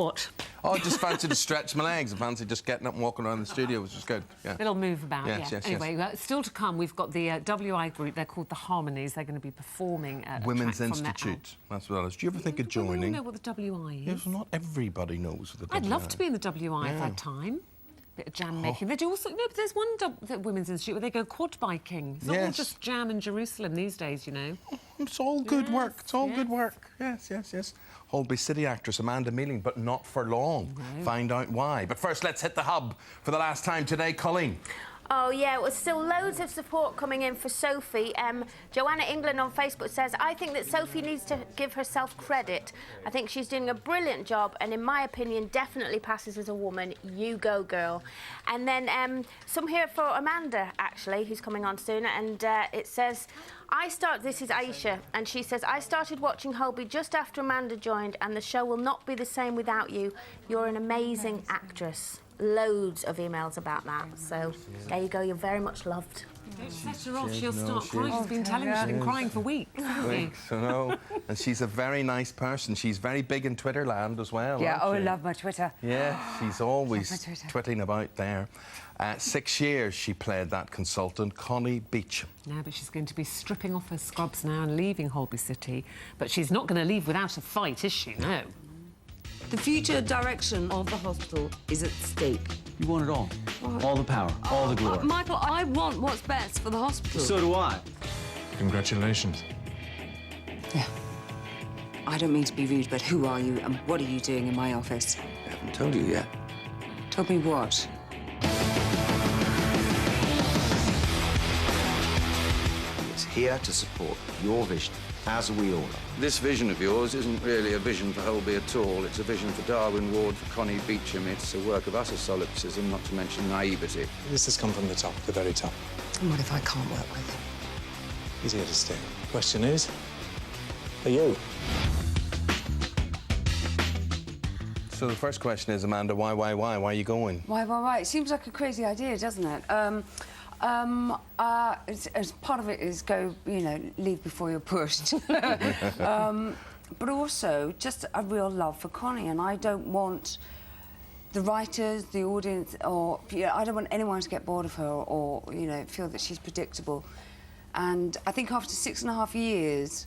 What? Oh, I just fancied to stretch my legs. I fancied just getting up and walking around the studio, which was good. Yeah. Little move about, Yes. Anyway, still to come, we've got the WI group. They're called the Harmonies. They're going to be performing at Women's Institute. That's what it is. Do you ever think of joining? We all know what the WI is. Yes, well, not everybody knows what the WI is. I'd love to be in the WI if I had time. Bit of jam making. They do also... No, but there's one Women's Institute where they go quad biking. It's not all just jam in Jerusalem these days, you know. It's all good work. It's all good work. Yes. Holby City actress Amanda Mealing, but not for long. No. Find out why. But first, let's hit the hub for the last time today. Colleen. Oh, yeah, well, still loads of support coming in for Sophie. Joanna England on Facebook says, I think that Sophie needs to give herself credit. I think she's doing a brilliant job and, in my opinion, definitely passes as a woman. You go, girl. And then some here for Amanda, actually, who's coming on soon. And it says, this is Aisha, and she says, I started watching Holby just after Amanda joined, and the show will not be the same without you. You're an amazing actress. Loads of emails about that. So there you go. You're very much loved. Don't set her off. She'll start crying. She's been telling me she's been crying for weeks. I know. And she's a very nice person. She's very big in Twitter land as well. Yeah. Oh, I love my Twitter. Yeah, she's always twitting about there. 6 years she played that consultant, Connie Beecham. No, but she's going to be stripping off her scrubs now and leaving Holby City. But she's not going to leave without a fight, is she? No. The future direction of the hospital is at stake. You want it all. All the power, all the glory. Michael, I want what's best for the hospital. So do I. Congratulations. Yeah. I don't mean to be rude, but who are you and what are you doing in my office? I haven't told you yet. Told me what? It's here to support your vision, as we all are. This vision of yours isn't really a vision for Holby at all. It's a vision for Darwin Ward, for Connie Beecham. It's a work of utter solipsism, not to mention naivety. This has come from the top, the very top. And what if I can't work with him? He's here to stay. Question is, are you? So the first question is, Amanda, why are you going? Why? It seems like a crazy idea, doesn't it? As part of it is go, leave before you're pushed. But also just a real love for Connie, and I don't want the writers, the audience, or I don't want anyone to get bored of her or feel that she's predictable. And I think after 6.5 years,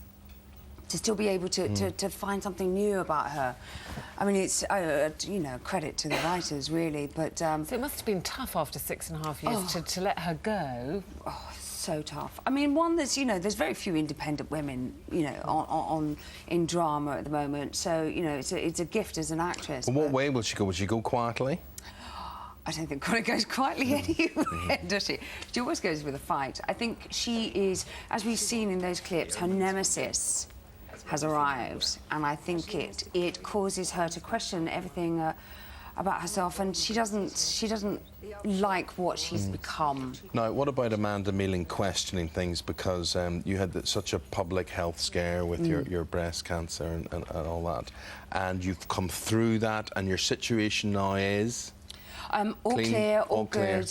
to still be able to find something new about her. I mean, it's, credit to the writers, really, but... So it must have been tough after 6.5 years to let her go. Oh, so tough. I mean, one that's, there's very few independent women, in drama at the moment, so, it's a gift as an actress. Well, what way will she go? Will she go quietly? I don't think Connie goes quietly anywhere, does she? She always goes with a fight. I think she is, as we've seen in those clips, her nemesis has arrived, and I think it causes her to question everything about herself, and she doesn't like what she's become. Now, what about Amanda Mealing questioning things because you had such a public health scare with your breast cancer and all that, and you've come through that, and your situation now is? All clean, clear, all good,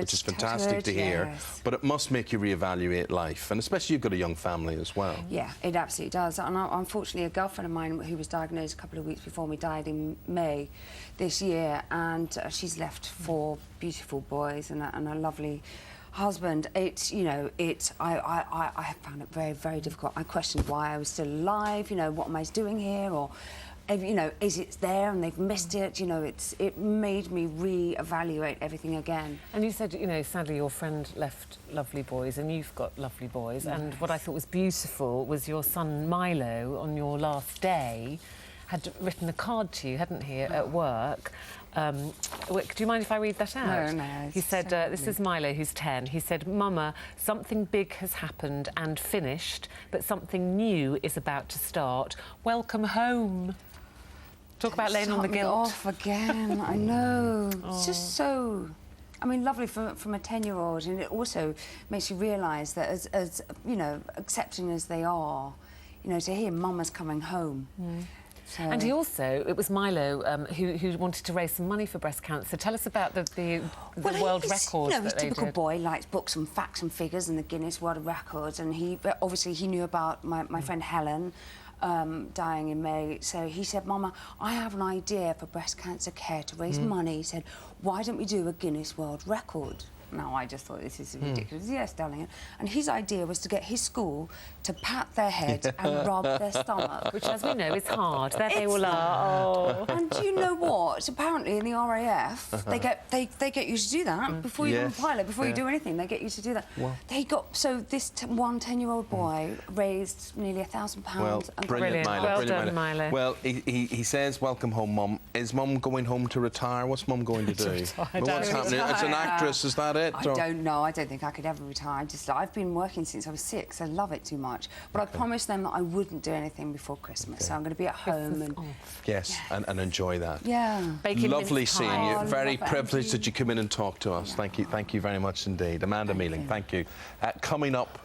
which is fantastic to hear. Yes. But it must make you reevaluate life, and especially you've got a young family as well. Yeah, it absolutely does. And unfortunately, a girlfriend of mine who was diagnosed a couple of weeks before me died in May this year, and she's left 4 beautiful boys and a lovely husband. I found it very, very difficult. I questioned why I was still alive. What am I doing here? Or is it there and they've missed it? It made me re-evaluate everything again. And you said, sadly your friend left lovely boys and you've got lovely boys. Yes. And what I thought was beautiful was your son Milo, on your last day, had written a card to you, hadn't he, at work. Do you mind if I read that out? No. He said, this is Milo, who's 10. He said, Mama, something big has happened and finished, but something new is about to start. Welcome home. Talk about laying on the guilt. Off again, I know. It's just so... I mean, lovely from a 10-year-old, and it also makes you realise that as accepting as they are, to hear Mama's coming home. So... And he also, it was Milo who wanted to raise some money for breast cancer. Tell us about the world record that he's a they typical did. boy, likes books and facts and figures and the Guinness World Records, and he knew about my friend Helen, dying in May. So he said, Mama, I have an idea for breast cancer care to raise money. He said, why don't we do a Guinness World Record? Now, I just thought, this is ridiculous. Yes, darling. And his idea was to get his school to pat their head and rub their stomach. Which, as we know, is hard. There they It's all are. Oh. And do you know what? Apparently, in the RAF, they get you to do that before you become a pilot, before you do anything. They get you to do that. Well, they got this 10-year-old boy raised nearly £1,000. Well, and brilliant, Milo. Well brilliant, done, Milo. Well, he says, welcome home, Mum. Is Mum going home to retire? What's Mum going to do? What's happening? As an actress, is that it? I don't know. I don't think I could ever retire. I've been working since I was 6. I love it too much. But I promised them that I wouldn't do anything before Christmas. So I'm going to be at home and... Yes, and enjoy that. Yeah. Baking Lovely mince seeing pie. you. Oh, Very love it. privileged that you come in and talk to us. Thank you very much indeed. Amanda Mealing, thank you. Coming up